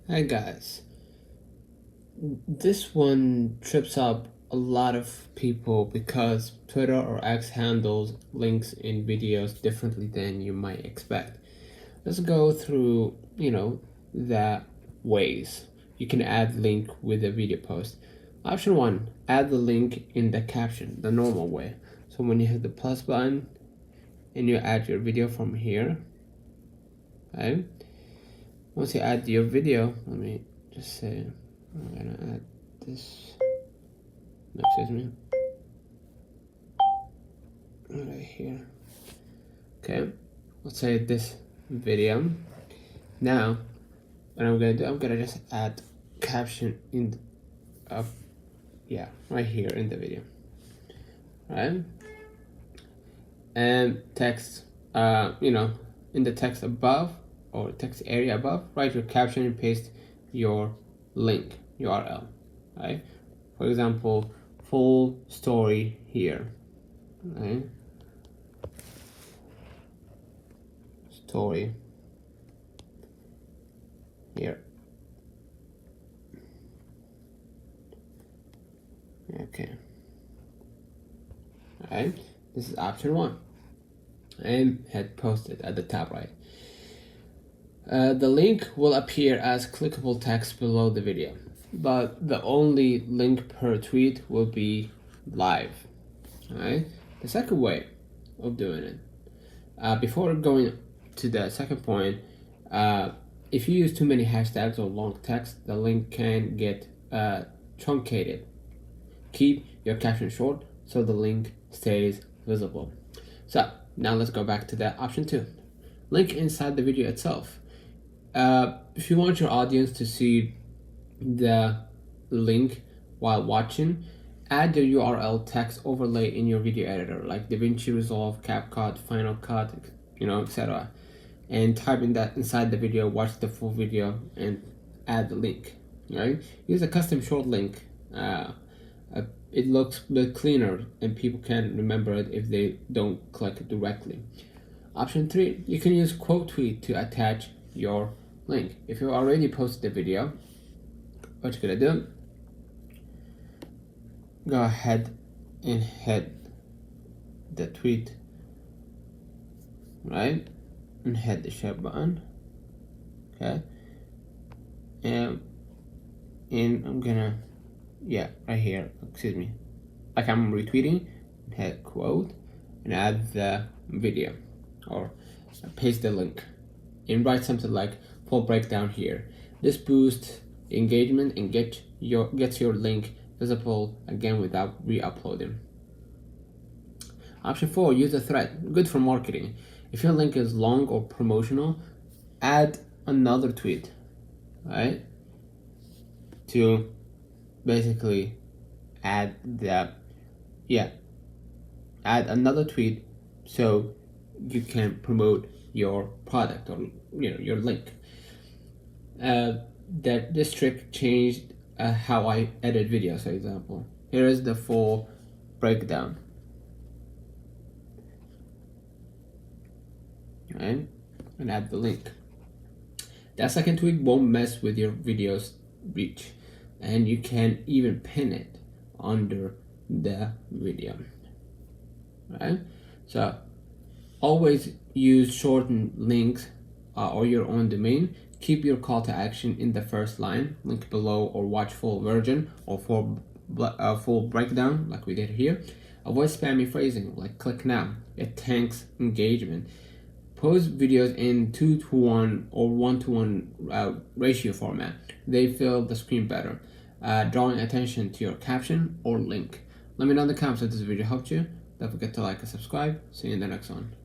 Hi guys, this one trips up a lot of people because Twitter or X handles links in videos differently than you might expect. Let's go through, the ways you can add link with a video post. Option 1, add the link in the caption, the normal way. So when you hit the plus button and you add your video from here, okay? Once you add your video, let me just say, I'm gonna add this, no, excuse me, right here. Okay, let's say this video. Now, what I'm gonna do, I'm gonna just add caption in, right here in the video, right? And text, in the text above or text area above, write your caption and paste your link URL, right? For example, full story here, right? Story here. Okay. Alright, this is option 1. And hit posted at the top right. The link will appear as clickable text below the video, but the only link per tweet will be live. Alright, the second way of doing it. Before going to the second point, if you use too many hashtags or long text, the link can get truncated. Keep your caption short so the link stays visible. So now let's go back to that option 2. Link inside the video itself. If you want your audience to see the link while watching, add the URL text overlay in your video editor like DaVinci Resolve, CapCut, Final Cut, etc. And type in that inside the video, watch the full video, and add the link. Right? Use a custom short link. It looks a bit cleaner and people can remember it if they don't click it directly. Option 3, you can use quote tweet to attach your link. If you already posted the video, what you're gonna do, go ahead and hit the tweet, right? And hit the share button, okay? And I'm gonna, right here, excuse me, like I'm retweeting, hit quote and add the video or paste the link and write something like full breakdown here. This boosts engagement and gets your link visible again without re-uploading. Option 4, use a thread. Good for marketing. If your link is long or promotional, add another tweet, right? To basically add another tweet so you can promote your product or your link. That this trick changed how I edit videos. For example, here is the full breakdown, right? And add the link. That second tweet won't mess with your video's reach, and you can even pin it under the video, right? So always use shortened links or your own domain. Keep your call to action in the first line, link below or watch full version or full breakdown like we did here. Avoid spammy phrasing like click now. It tanks engagement. Post videos in 2:1 or 1:1 ratio format. They fill the screen better, drawing attention to your caption or link. Let me know in the comments if this video helped you. Don't forget to like and subscribe. See you in the next one.